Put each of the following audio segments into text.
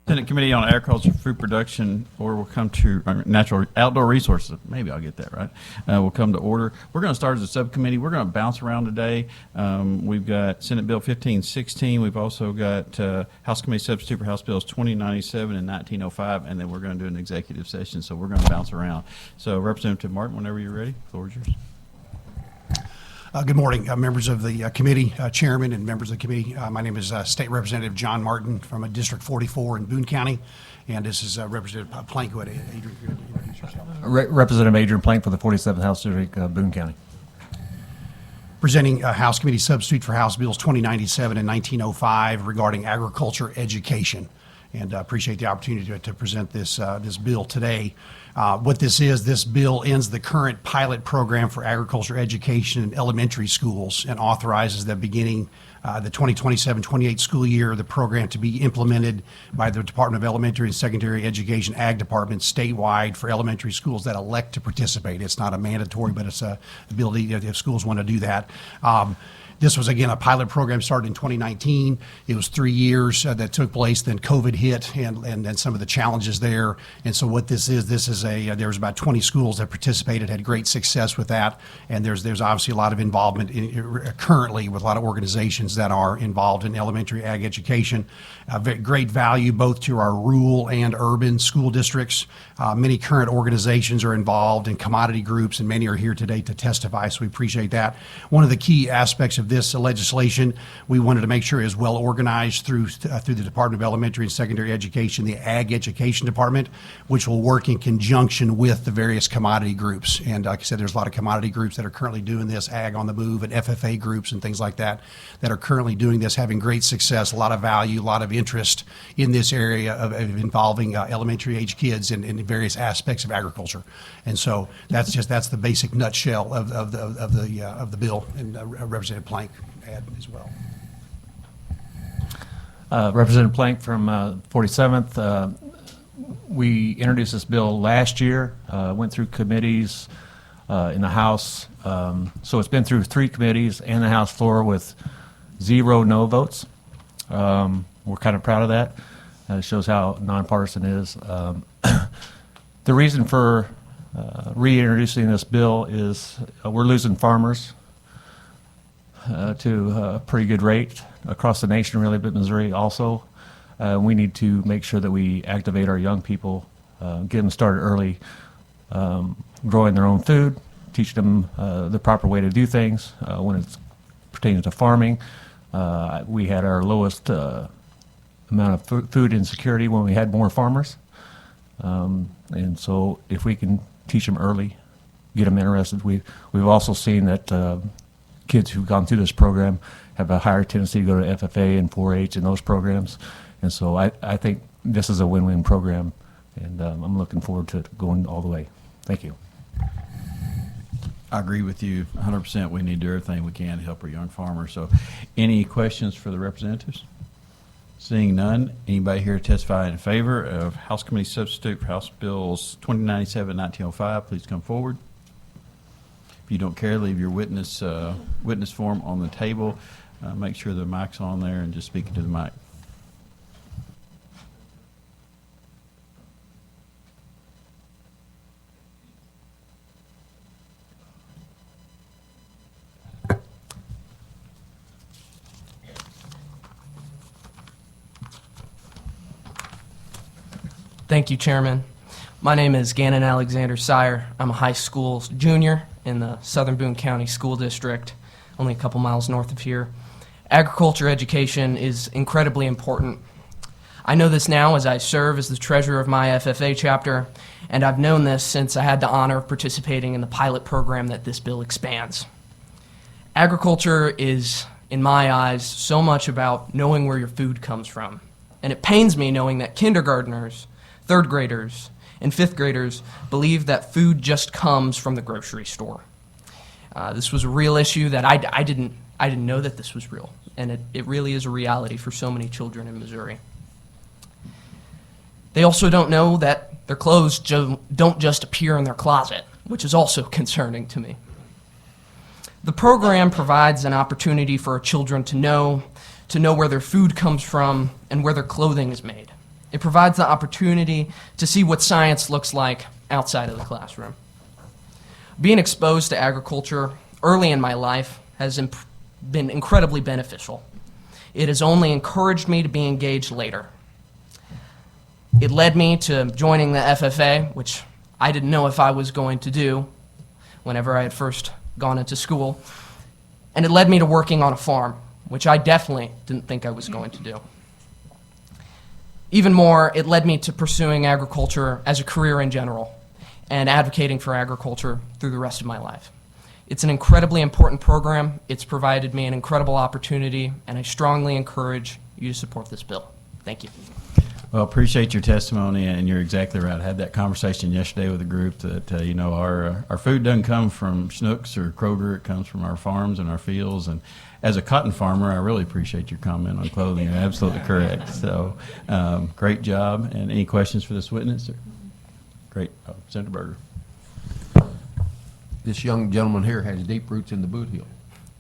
Senate Committee on Agriculture, Food Production, or will come to Natural Outdoor Resources. Maybe I'll get that right. Will come to order. We're going to start as a subcommittee. We're going to bounce around today. We've got Senate Bill 1516. We've also got House Committee Substitute for House Bills 2097 and 1905, and then we're going to do an executive session. So we're going to bounce around. So Representative Martin, whenever you're ready, the floor is yours. Good morning, members of the committee, chairman, and members of the committee. My name is State Representative John Martin from District 44 in Boone County, and this is Representative Plank. Go ahead, Adrian, introduce yourself. Representative Adrian Plank for the 47th House District, Boone County. Presenting House Committee Substitute for House Bills 2097 and 1905 regarding agriculture education. And I appreciate the opportunity to present this bill today. What this bill ends the current pilot program for agriculture education in elementary schools and authorizes that beginning the 2027-28 school year, the program to be implemented by the Department of Elementary and Secondary Education Ag Department statewide for elementary schools that elect to participate. It's not a mandatory, but it's a ability if schools want to do that. This was, again, a pilot program started in 2019. It was 3 years that took place. Then COVID hit and some of the challenges there. And so what this is there was about 20 schools that participated, had great success with that. And there's obviously a lot of involvement currently with a lot of organizations that are involved in elementary ag education. Great value both to our rural and urban school districts. Many current organizations are involved in commodity groups, and many are here today to testify, so we appreciate that. One of the key aspects of this legislation we wanted to make sure is well organized through the Department of Elementary and Secondary Education, the Ag Education Department, which will work in conjunction with the various commodity groups. And like I said, there's a lot of commodity groups that are currently doing this, Ag on the Move and FFA groups and things like that are currently doing this, having great success, a lot of value, a lot of interest in this area of involving elementary age kids in various aspects of agriculture. And so that's the basic nutshell of the bill, and Representative Plank add as well. Representative Plank from 47th. We introduced this bill last year, went through committees in the House. So it's been through 3 committees and the House floor with 0 no votes. We're kind of proud of that. It shows how nonpartisan it is. The reason for reintroducing this bill is we're losing farmers to a pretty good rate across the nation, really, but Missouri also. We need to make sure that we activate our young people, get them started early, growing their own food, teach them the proper way to do things when it's pertaining to farming. We had our lowest amount of food insecurity when we had more farmers. And so if we can teach them early, get them interested, we've also seen that kids who've gone through this program have a higher tendency to go to FFA and 4-H and those programs. And so I think this is a win-win program, and I'm looking forward to going all the way. Thank you. I agree with you 100%. We need to do everything we can to help our young farmers. So any questions for the representatives? Seeing none, anybody here to testify in favor of House Committee Substitute for House Bills 2097 1905, please come forward. If you don't care, leave your witness form on the table. Make sure the mic's on there and just speak into the mic. Thank you, Chairman. My name is Gannon Alexander Sire. I'm a high school junior in the Southern Boone County School District, only a couple miles north of here. Agriculture education is incredibly important. I know this now as I serve as the treasurer of my FFA chapter, and I've known this since I had the honor of participating in the pilot program that this bill expands. Agriculture is, in my eyes, so much about knowing where your food comes from. And it pains me knowing that kindergartners, third graders, and fifth graders believe that food just comes from the grocery store. This was a real issue that I didn't know that this was real, and it really is a reality for so many children in Missouri. They also don't know that their clothes don't just appear in their closet, which is also concerning to me. The program provides an opportunity for our children to know where their food comes from and where their clothing is made. It provides the opportunity to see what science looks like outside of the classroom. Being exposed to agriculture early in my life has been incredibly beneficial. It has only encouraged me to be engaged later. It led me to joining the FFA, which I didn't know if I was going to do whenever I had first gone into school. And it led me to working on a farm, which I definitely didn't think I was going to do. Even more, it led me to pursuing agriculture as a career in general and advocating for agriculture through the rest of my life. It's an incredibly important program. It's provided me an incredible opportunity, and I strongly encourage you to support this bill. Thank you. Well, appreciate your testimony, and you're exactly right. I had that conversation yesterday with a group that, our food doesn't come from Schnucks or Kroger. It comes from our farms and our fields. And as a cotton farmer, I really appreciate your comment on clothing. You're absolutely correct. So great job. And any questions for this witness? Great. Senator Berger. This young gentleman here has deep roots in the boot heel.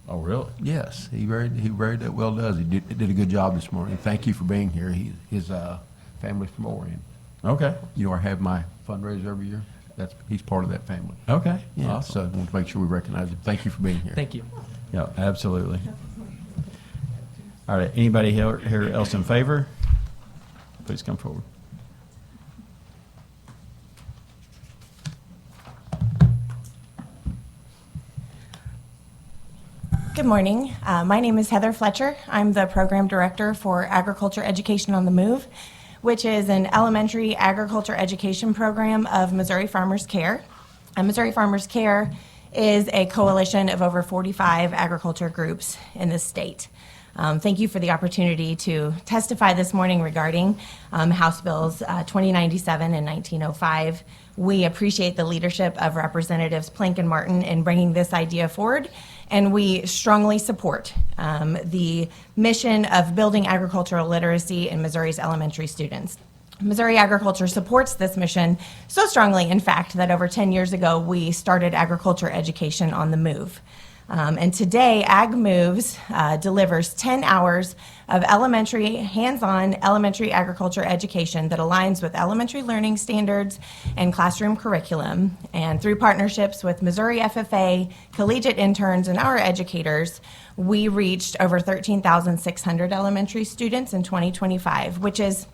Oh, really? Yes, he very well does. He did a good job this morning. Thank you for being here. His family's from Orion. Okay. You know, I have my fundraiser every year. He's part of that family. Okay. Yeah, Awesome. so I want to make sure we recognize him. Thank you for being here. Thank you. Yeah, absolutely. All right. Anybody here else in favor? Please come forward. Good morning. My name is Heather Fletcher. I'm the Program Director for Agriculture Education on the Move, which is an elementary agriculture education program of Missouri Farmers Care. Missouri Farmers Care is a coalition of over 45 agriculture groups in the state. Thank you for the opportunity to testify this morning regarding House Bills 2097 and 1905. We appreciate the leadership of Representatives Plank and Martin in bringing this idea forward, and we strongly support the mission of building agricultural literacy in Missouri's elementary students. Missouri Agriculture supports this mission so strongly, in fact, that over 10 years ago we started agriculture education on the move. And today, Ag Moves delivers 10 hours of hands-on elementary agriculture education that aligns with elementary learning standards and classroom curriculum. And through partnerships with Missouri FFA, collegiate interns, and our educators, we reached over 13,600 elementary students in 2025, which is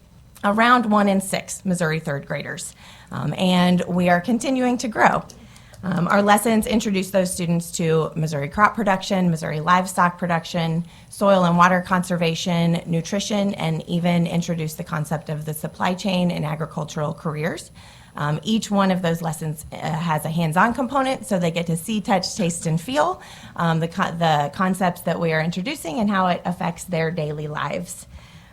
around 1 in 6 Missouri third graders. And we are continuing to grow. Our lessons introduce those students to Missouri crop production, Missouri livestock production, soil and water conservation, nutrition, and even introduce the concept of the supply chain in agricultural careers. Each one of those lessons has a hands-on component, so they get to see, touch, taste, and feel the concepts that we are introducing and how it affects their daily lives.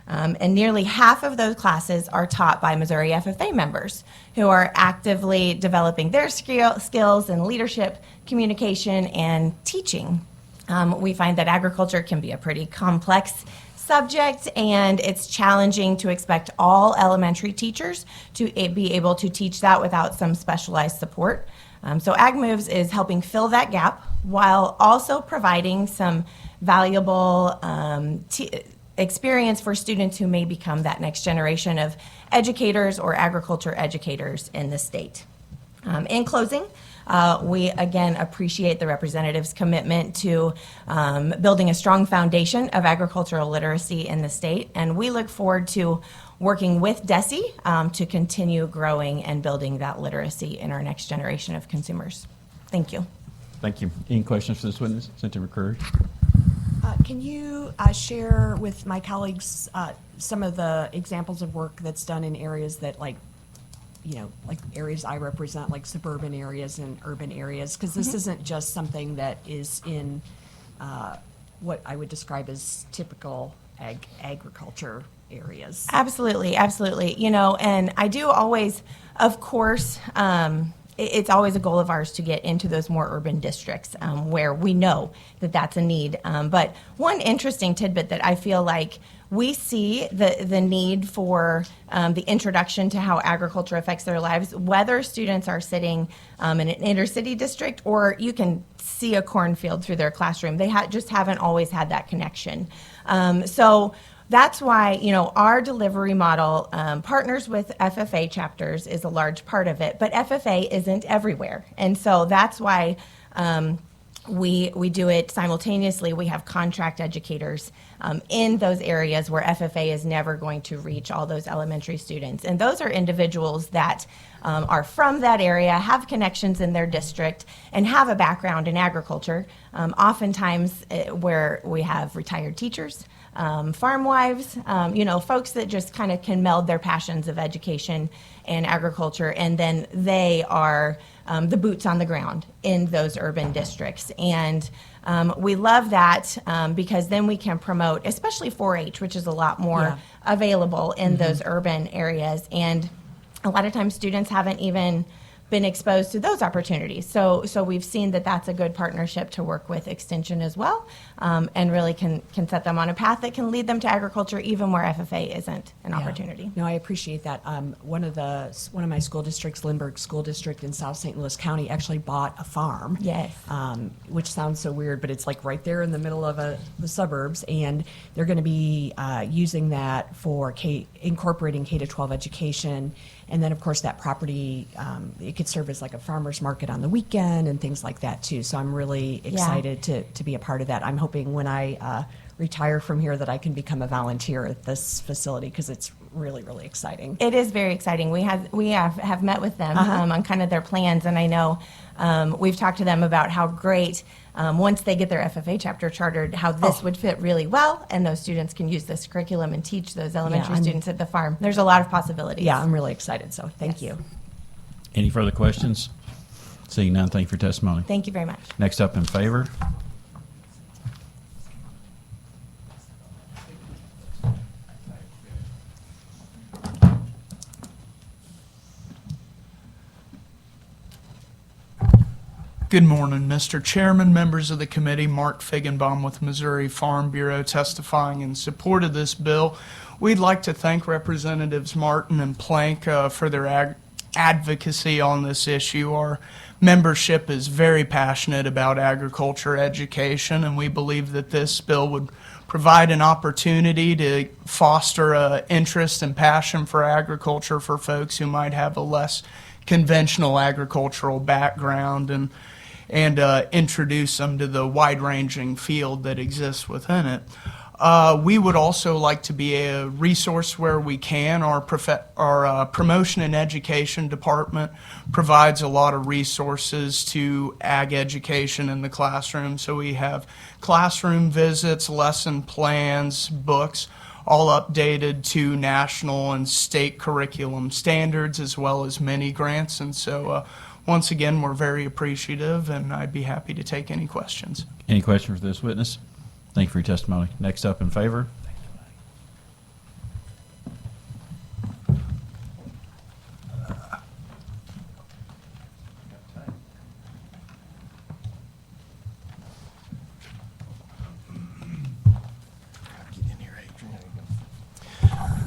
And nearly half of those classes are taught by Missouri FFA members who are actively developing their skills in leadership, communication, and teaching. We find that agriculture can be a pretty complex subject, and it's challenging to expect all elementary teachers to be able to teach that without some specialized support. So Ag Moves is helping fill that gap while also providing some valuable experience for students who may become that next generation of educators or agriculture educators in the state. In closing, we again appreciate the representative's commitment to building a strong foundation of agricultural literacy in the state, and we look forward to working with DESE to continue growing and building that literacy in our next generation of consumers. Thank you. Thank you. Any questions for this witness? Senator McCurry. Can you share with my colleagues some of the examples of work that's done in areas that, like areas I represent, like suburban areas and urban areas? Because this isn't just something that is in what I would describe as typical agriculture areas. Absolutely, absolutely. And I do always, of course, it's always a goal of ours to get into those more urban districts where we know that that's a need. But one interesting tidbit that I feel like we see the need for the introduction to how agriculture affects their lives, whether students are sitting in an inner city district or you can see a cornfield through their classroom. They just haven't always had that connection. So that's why, our delivery model partners with FFA chapters is a large part of it, but FFA isn't everywhere. And so that's why we do it simultaneously. We have contract educators in those areas where FFA is never going to reach all those elementary students. And those are individuals that are from that area, have connections in their district, and have a background in agriculture. Oftentimes where we have retired teachers, farm wives, folks that just kind of can meld their passions of education and agriculture, and then they are the boots on the ground in those urban districts. And we love that because then we can promote, especially 4-H, which is a lot more available in those urban areas. And a lot of times students haven't even been exposed to those opportunities. So we've seen that that's a good partnership to work with Extension as well, and really can set them on a path that can lead them to agriculture even where FFA isn't an opportunity. No, I appreciate that. One of my school districts, Lindbergh School District in South St. Louis County, actually bought a farm. Yes. Which sounds so weird, but it's like right there in the middle of the suburbs, and they're going to be using that for incorporating K-12 education. And then, of course, that property, it could serve as like a farmer's market on the weekend and things like that, too. So I'm really excited to be a part of that. I'm hoping when I retire from here that I can become a volunteer at this facility because it's really, really exciting. It is very exciting. We have met with them on kind of their plans, and I know we've talked to them about how great, once they get their FFA chapter chartered, how this would fit really well, and those students can use this curriculum and teach those elementary students at the farm. There's a lot of possibilities. Yeah, I'm really excited, so thank you. Any further questions? Seeing none, thank you for your testimony. Thank you very much. Next up in favor. Good morning, Mr. Chairman, members of the committee. Mark Figgenbaum with Missouri Farm Bureau testifying in support of this bill. We'd like to thank Representatives Martin and Plank for their advocacy on this issue. Our membership is very passionate about agriculture education, and we believe that this bill would provide an opportunity to foster an interest and passion for agriculture for folks who might have a less conventional agricultural background, and introduce them to the wide-ranging field that exists within it. We would also like to be a resource where we can. Our promotion and education department provides a lot of resources to ag education in the classroom. So we have classroom visits, lesson plans, books, all updated to national and state curriculum standards, as well as many grants. And so once again, we're very appreciative, and I'd be happy to take any questions. Any questions for this witness? Thank you for your testimony. Next up in favor.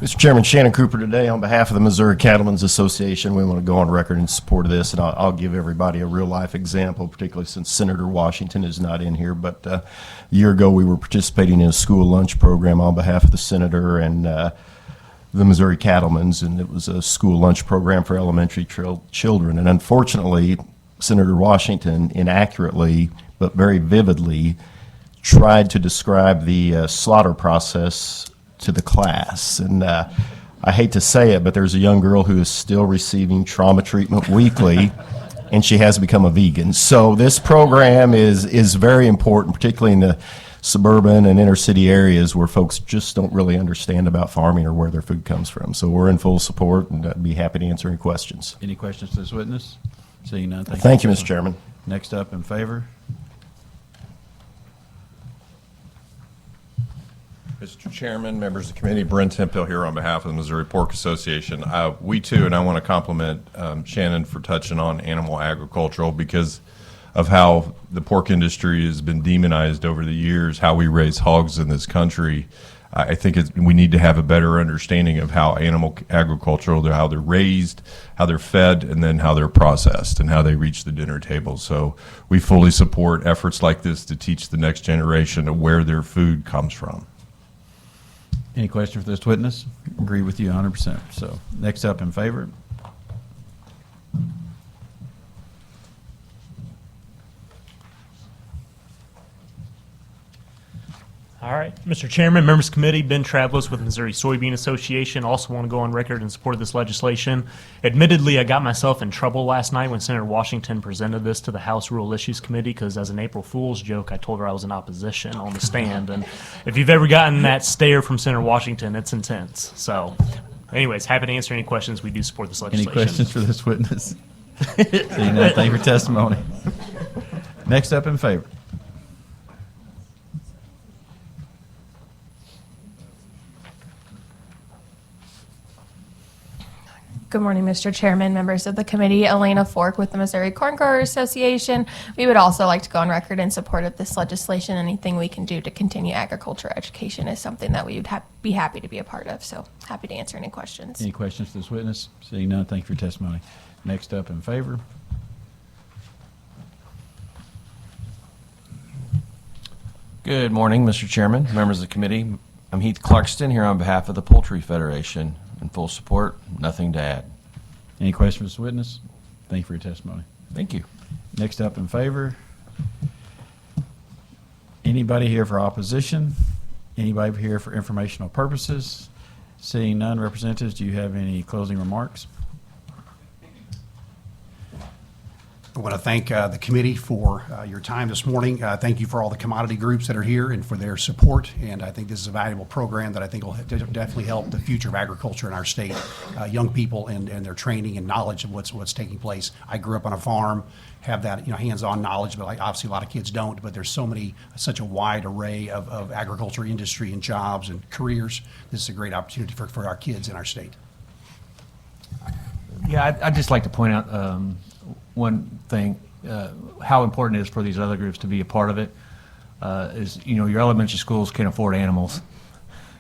Mr. Chairman, Shannon Cooper today on behalf of the Missouri Cattlemen's Association. We want to go on record in support of this, and I'll give everybody a real-life example, particularly since Senator Washington is not in here. But a year ago, we were participating in a school lunch program on behalf of the senator and the Missouri Cattlemen's, and it was a school lunch program for elementary children. And unfortunately, Senator Washington inaccurately but very vividly tried to describe the slaughter process to the class. And I hate to say it, but there's a young girl who is still receiving trauma treatment weekly, and she has become a vegan. So this program is very important, particularly in the suburban and inner city areas where folks just don't really understand about farming or where their food comes from. So we're in full support, and I'd be happy to answer any questions. Any questions to this witness? Seeing none, Thank you, Mr. Chairman. Next up in favor. Mr. Chairman, members of the committee, Brent Hemphill here on behalf of the Missouri Pork Association. We too, and I want to compliment Shannon for touching on animal agricultural because of how the pork industry has been demonized over the years, how we raise hogs in this country. I think we need to have a better understanding of how animal agricultural, how they're raised, how they're fed, and then how they're processed and how they reach the dinner table. So we fully support efforts like this to teach the next generation of where their food comes from. Any question for this witness? Agree with you 100%. So next up in favor. All right. Mr. Chairman, members of the committee, Ben Travelis with Missouri Soybean Association. Also want to go on record in support of this legislation. Admittedly, I got myself in trouble last night when Senator Washington presented this to the House Rural Issues Committee because as an April Fool's joke, I told her I was in opposition on the stand. And if you've ever gotten that stare from Senator Washington, it's intense. So anyways, happy to answer any questions. We do support this Any legislation. questions for this witness? Seeing none, thank you for testimony. Next up in favor. Good morning, Mr. Chairman, members of the committee. Elena Fork with the Missouri Corn Growers Association. We would also like to go on record in support of this legislation. Anything we can do to continue agriculture education is something that we would be happy to be a part of. So happy to answer any questions. Any questions for this witness? Seeing none, thank you for your testimony. Next up in favor. Good morning, Mr. Chairman, members of the committee. I'm Heath Clarkston here on behalf of the Poultry Federation. In full support, nothing to add. Any questions for this witness? Thank you for your testimony. Thank you. Next up in favor. Anybody here for opposition? Anybody here for informational purposes? Seeing none, representatives, do you have any closing remarks? I want to thank the committee for your time this morning. Thank you for all the commodity groups that are here and for their support. And I think this is a valuable program that I think will definitely help the future of agriculture in our state, young people and their training and knowledge of what's taking place. I grew up on a farm, have that hands-on knowledge, but obviously a lot of kids don't. But there's such a wide array of agriculture industry and jobs and careers. This is a great opportunity for our kids in our state. Yeah, I'd just like to point out one thing, how important it is for these other groups to be a part of it. Is your elementary schools can't afford animals,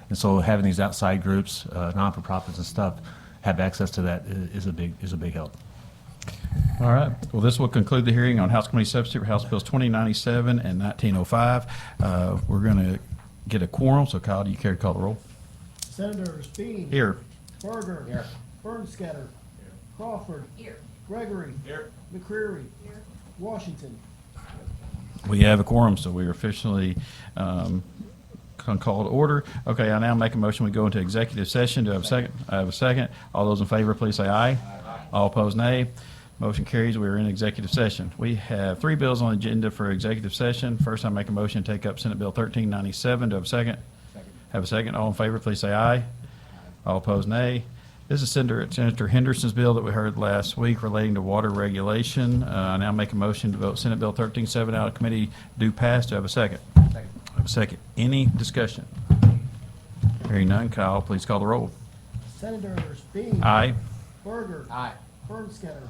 and so having these outside groups, non-for-profits and stuff, have access to that is a big help. All right. Well, this will conclude the hearing on House Committee Substitute for House Bills 2097 and 1905. We're going to get a quorum. So, Kyle, do you care to call the roll? Senators Bean. Here. Berger. Here. Bernsketter. Crawford. Here. Gregory. Here. McCreary. Here. Washington. We have a quorum, so we are officially called to order. Okay, I now make a motion we go into executive session. Do I have a second? I have a second. All those in favor, please say aye. Aye. All opposed, nay. Motion carries. We are in executive session. We have 3 bills on the agenda for executive session. First, I make a motion to take up Senate Bill 1397. Do I have a second? Second. Have a second. All in favor, please say aye. All opposed, nay. This is Senator Henderson's bill that we heard last week relating to water regulation. I now make a motion to vote Senate Bill 1397 out of committee. Do pass. Do I have a second? Second. I have a second. Any discussion? Hearing none. Kyle, please call the roll. Senators Bean. Aye. Berger. Aye. Bernsketter.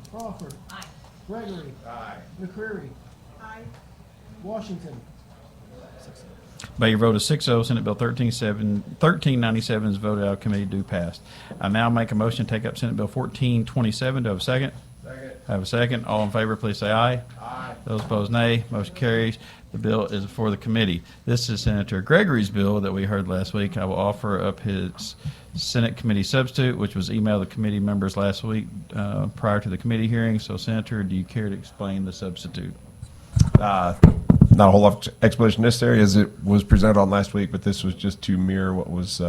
Crawford. Aye. Gregory. Aye. McCreary. Aye. Washington. By your vote of 6-0, Senate Bill 1397 is voted out of committee. Do pass. I now make a motion to take up Senate Bill 1427. Do I have a second? Second. I have a second. All in favor, please say aye. Aye. Those opposed, nay. Motion carries. The bill is for the committee. This is Senator Gregory's bill that we heard last week. I will offer up his Senate committee substitute, which was emailed to committee members last week prior to the committee hearing. So, Senator, do you care to explain the substitute? Not a whole lot of explanation necessary as it was presented on last week, but this was just to mirror what was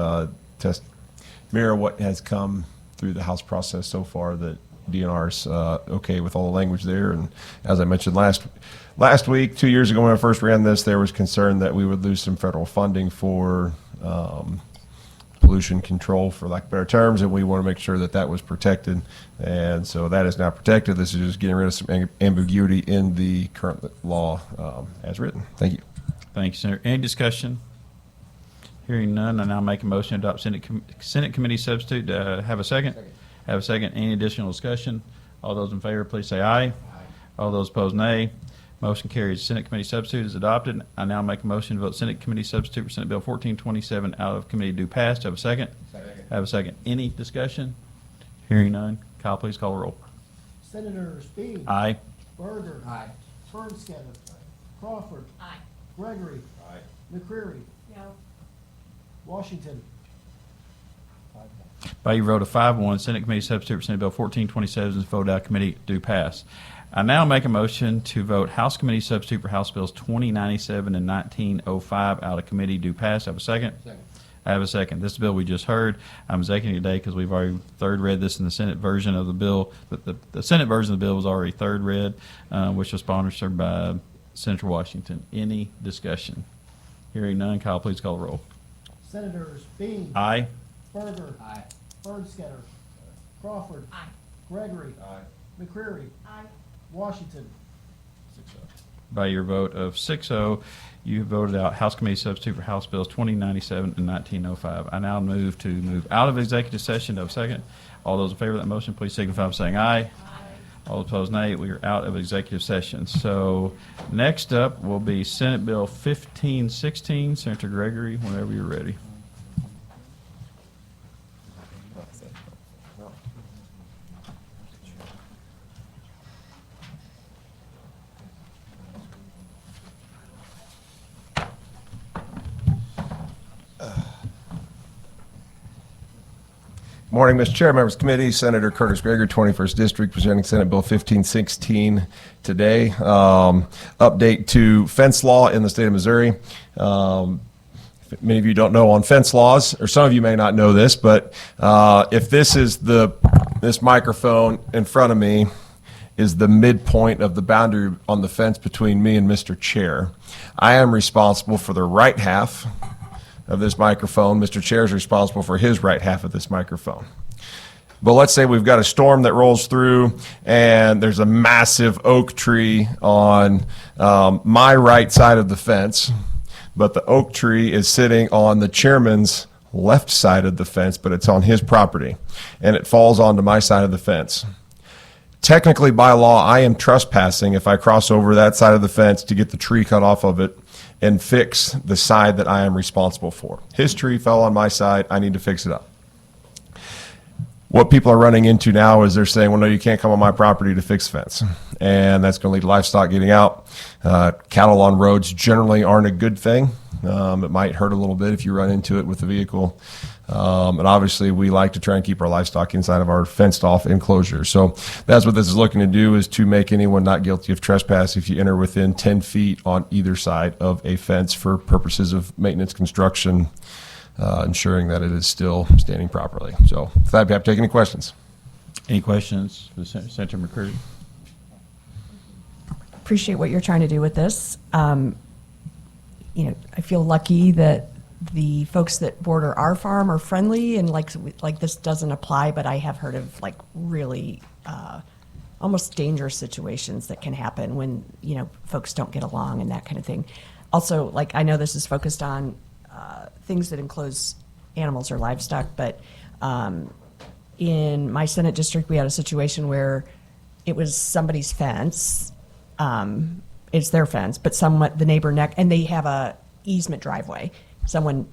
mirror what has come through the House process so far. That DNR's okay with all the language there, and as I mentioned last week, 2 years ago when I first ran this, there was concern that we would lose some federal funding for pollution control, for lack of better terms, and we want to make sure that that was protected. And so that is now protected. This is just getting rid of some ambiguity in the current law as written. Thank you. Thank you, Senator. Any discussion? Hearing none, I now make a motion to adopt Senate committee substitute. Have a second? Second. Have a second. Any additional discussion? All those in favor, please say aye. Aye. All those opposed, nay. Motion carries. Senate committee substitute is adopted. I now make a motion to vote Senate committee substitute for Senate Bill 1427 out of committee. Do pass. Do I have a second? Second. Have a second. Any discussion? Hearing none. Kyle, please call the roll. Senators Bean. Aye. Berger. Aye. Bernsketter. Crawford. Aye. Gregory. Aye. McCreary. No. Washington. By your vote of 5-1, Senate Committee Substitute for Senate Bill 1427 is voted out of committee do pass. I now make a motion to vote House Committee Substitute for House Bills 2097 and 1905 out of committee do pass. Have a second? Second. I have a second. This bill we just heard, I'm executing today because we've already third read this in the Senate version of the bill. The Senate version of the bill was already third read, which was sponsored by Senator Washington. Any discussion? Hearing none, Kyle, please call the roll. Senators Bean. Aye. Berger. Aye. Bernsketter. Crawford. Aye. Gregory. McCreary. Washington. By your vote of 6-0, you voted out House Committee Substitute for House Bills 2097 and 1905. I now move out of executive session. Do I have a second? All those in favor of that motion, please signify by saying aye. All opposed, nay. We are out of executive session. So next up will be Senate Bill 1516. Senator Gregory, whenever you're ready. Morning, Mr. Chair, members of the committee, Senator Curtis Gregory, 21st District, presenting Senate Bill 1516 today. Update to fence law in the state of Missouri. Many of you don't know on fence laws, or some of you may not know this, but if this is this microphone in front of me is the midpoint of the boundary on the fence between me and Mr. Chair, I am responsible for the right half of this microphone. Mr. Chair is responsible for his right half of this microphone. But let's say we've got a storm that rolls through and there's a massive oak tree on my right side of the fence, but the oak tree is sitting on the chairman's left side of the fence, but it's on his property, and it falls onto my side of the fence. Technically, by law, I am trespassing if I cross over that side of the fence to get the tree cut off of it and fix the side that I am responsible for. His tree fell on my side. I need to fix it up. What people are running into now is they're saying, well, no, you can't come on my property to fix the fence. And that's going to lead to livestock getting out. Cattle on roads generally aren't a good thing. It might hurt a little bit if you run into it with the vehicle. And obviously, we like to try and keep our livestock inside of our fenced-off enclosures. So that's what this is looking to do, is to make anyone not guilty of trespass if you enter within 10 feet on either side of a fence for purposes of maintenance construction, ensuring that it is still standing properly. So with that, I'd be happy to take any questions. Any questions for Senator McCreary? Appreciate what you're trying to do with this. I feel lucky that the folks that border our farm are friendly, and like this doesn't apply, but I have heard of like really almost dangerous situations that can happen when, folks don't get along and that kind of thing. Also, like, I know this is focused on things that enclose animals or livestock, but in my Senate district, we had a situation where it was somebody's fence. It's their fence, but the neighbor and they have a easement driveway. Someone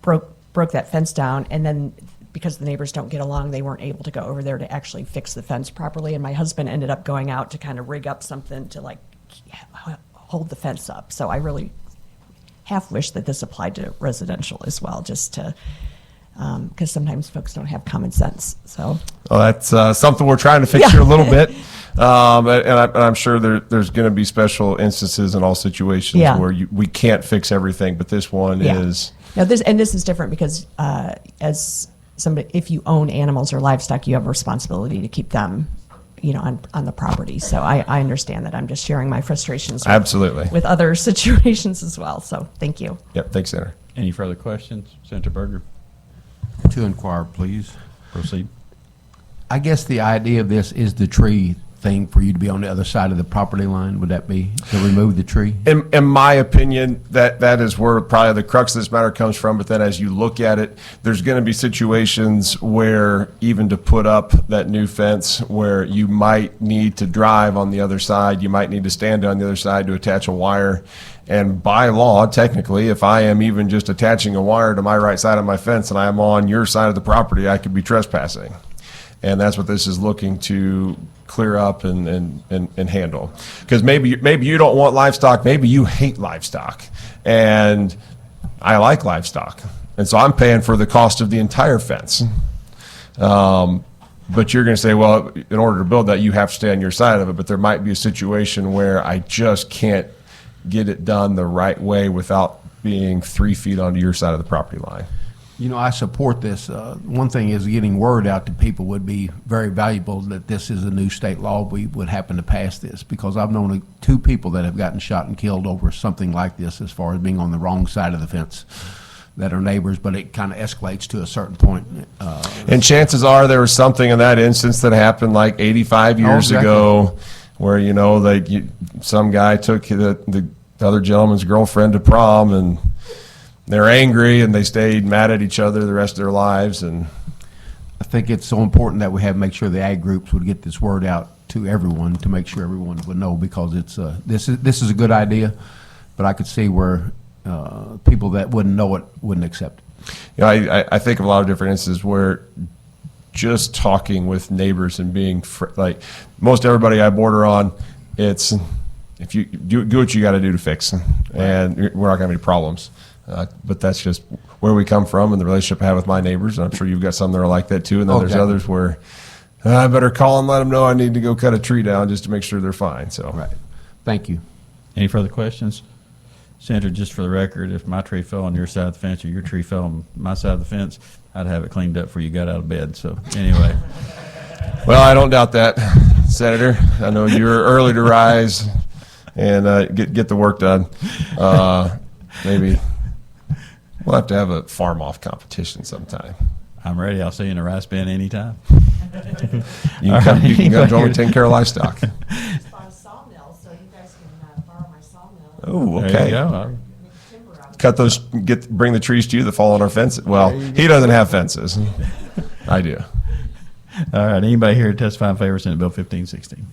broke that fence down, and then because the neighbors don't get along, they weren't able to go over there to actually fix the fence properly. And my husband ended up going out to kind of rig up something to like hold the fence up. So I really half wish that this applied to residential as well, just to because sometimes folks don't have common sense. So well, that's something we're trying to fix here a little bit. And I'm sure there's going to be special instances in all situations where we can't fix everything, but this one is. Now this is different because as somebody, if you own animals or livestock, you have a responsibility to keep them, on the property. So I understand that. I'm just sharing my frustrations. Absolutely. With other situations as well. So thank you. Yep. Thanks, Senator. Any further questions? Senator Berger, To inquire, please. proceed. I guess the idea of this is the tree thing for you to be on the other side of the property line. Would that be to remove the tree? In my opinion, that is where probably the crux of this matter comes from. But then as you look at it, there's going to be situations where even to put up that new fence where you might need to drive on the other side, you might need to stand on the other side to attach a wire. And by law, technically, if I am even just attaching a wire to my right side of my fence and I am on your side of the property, I could be trespassing. And that's what this is looking to clear up and handle. Because maybe you don't want livestock, maybe you hate livestock. And I like livestock, and so I'm paying for the cost of the entire fence. But you're going to say, well, in order to build that, you have to stay on your side of it. But there might be a situation where I just can't get it done the right way without being 3 feet onto your side of the property line. You know, I support this. One thing is getting word out to people would be very valuable that this is a new state law. We would happen to pass this, because I've known 2 people that have gotten shot and killed over something like this, as far as being on the wrong side of the fence, that are neighbors, but it kind of escalates to a certain point. And chances are there was something in that instance that happened like 85 years exactly. ago, where, you know, some guy took the other gentleman's girlfriend to prom, and they're angry, and they stayed mad at each other the rest of their lives. And I think it's so important that we make sure the ag groups would get this word out to everyone, to make sure everyone would know, because it's this is a good idea, but I could see where people that wouldn't know it wouldn't accept it. You know, I think of a lot of different instances where just talking with neighbors and being like most everybody I border on, it's if you do what you got to do to fix, and we're not going to have any problems. But that's just where we come from and the relationship I have with my neighbors. And I'm sure you've got some that are like that too. And then there's exactly. others where I better call and let them know I need to go cut a tree down just to make sure they're fine. So, Right. Thank you. Any further questions? Senator, just for the record, if my tree fell on your side of the fence or your tree fell on my side of the fence, I'd have it cleaned up before you got out of bed. So anyway. well, I don't doubt that, Senator. I know you're early to rise and get the work done. Maybe we'll have to have a farm-off competition sometime. I'm ready. I'll see you in a rice bin anytime. You can go join me taking care of livestock. Bought a sawmill, so you guys can borrow my sawmill. Oh, There okay. you go. Make timber out of it. Cut those, bring the trees to you that fall on our fences. Well, he doesn't have fences. I do. All right. Anybody here to testify in favor of Senate Bill 1516?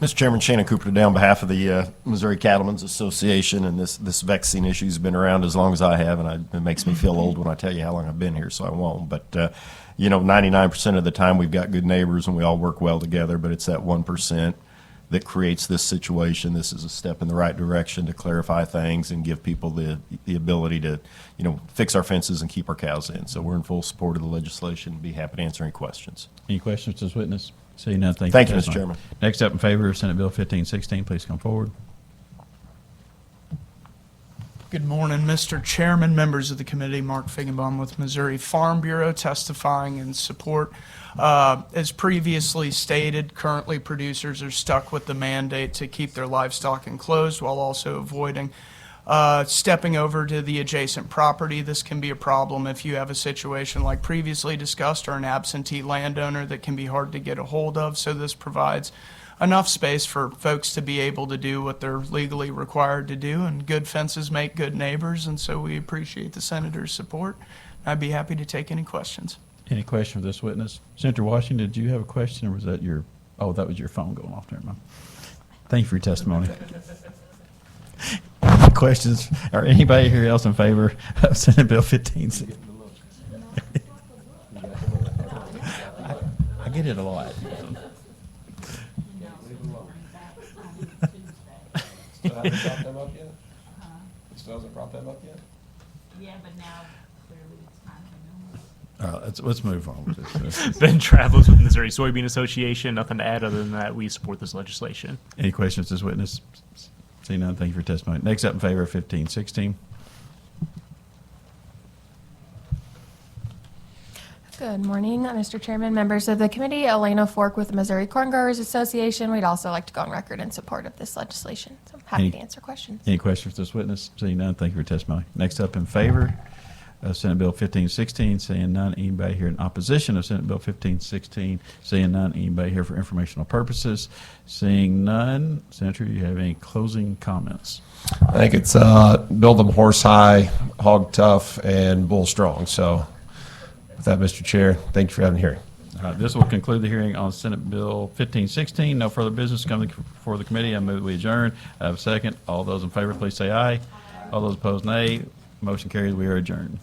Mr. Chairman, Shannon Cooper today on behalf of the Missouri Cattlemen's Association, and this vaccine issue has been around as long as I have, and it makes me feel old when I tell you how long I've been here, so I won't. But, you know, 99% of the time we've got good neighbors and we all work well together, but it's that 1% that creates this situation. This is a step in the right direction to clarify things and give people the ability to, you know, fix our fences and keep our cows in. So we're in full support of the legislation. Be happy to answer any questions. Any questions to this witness? Seeing none, Thank for you, Mr. testifying. Chairman. Next up in favor of Senate Bill 1516, please come forward. Good morning, Mr. Chairman, members of the committee. Mark Figgenbaum with Missouri Farm Bureau testifying in support. As previously stated, currently producers are stuck with the mandate to keep their livestock enclosed while also avoiding stepping over to the adjacent property. This can be a problem if you have a situation like previously discussed or an absentee landowner that can be hard to get a hold of. So this provides enough space for folks to be able to do what they're legally required to do, and good fences make good neighbors, and so we appreciate the senator's support. I'd be happy to take any questions. Any question for this witness? Senator Washington, did you have a question, or was that your, oh, that was your phone going off there, man. Thank you for your testimony. Questions, or anybody here else in favor of Senate Bill 1516? I get it a lot. Still hasn't brought them up yet? Still hasn't brought them up yet? Yeah, but now clearly it's time to know. All right, let's move on with this. Ben Travels with Missouri Soybean Association. Nothing to add other than that. We support this legislation. Any questions to this witness? See none, thank you for your testimony. Next up in favor of 1516. Good morning, Mr. Chairman, members of the committee. Elena Fork with the Missouri Corn Growers Association. We'd also like to go on record in support of this legislation. So I'm happy Any- to answer questions. Any questions for this witness? Seeing none, thank you for your testimony. Next up in favor of Senate Bill 1516, seeing none. Anybody here in opposition of Senate Bill 1516? Seeing none. Anybody here for informational purposes? Seeing none. Senator, do you have any closing comments? I think it's build them horse high, hog tough, and bull strong. So with that, Mr. Chair, thank you for having the hearing. This will conclude the hearing on Senate Bill 1516. No further business coming before the committee. I move that we adjourn. I have a second. All those in favor, please say aye. All those opposed, nay. Motion carries. We are adjourned.